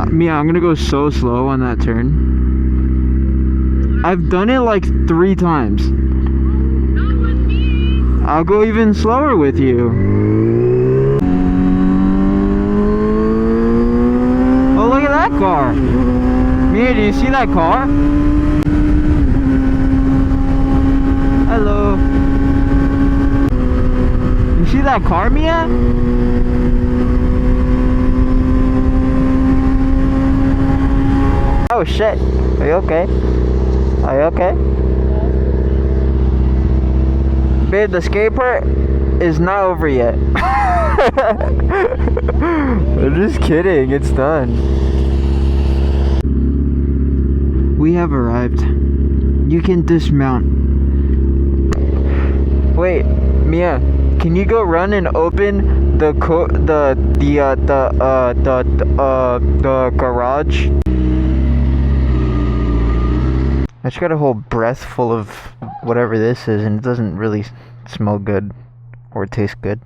Mia, I'm gonna go so slow on that turn. I've done it like 3 times. Not with me. I'll go even slower with you. Oh, look at that car. Mia, do you see that car? Hello. You see that car, Mia? Oh shit. Are you okay? Are you okay? Babe, the skate part is not over yet. I'm just kidding, it's done. We have arrived. You can dismount. Wait, Mia, can you go run and open the garage? I just got a whole breath full of whatever this is, and it doesn't really smell good or taste good.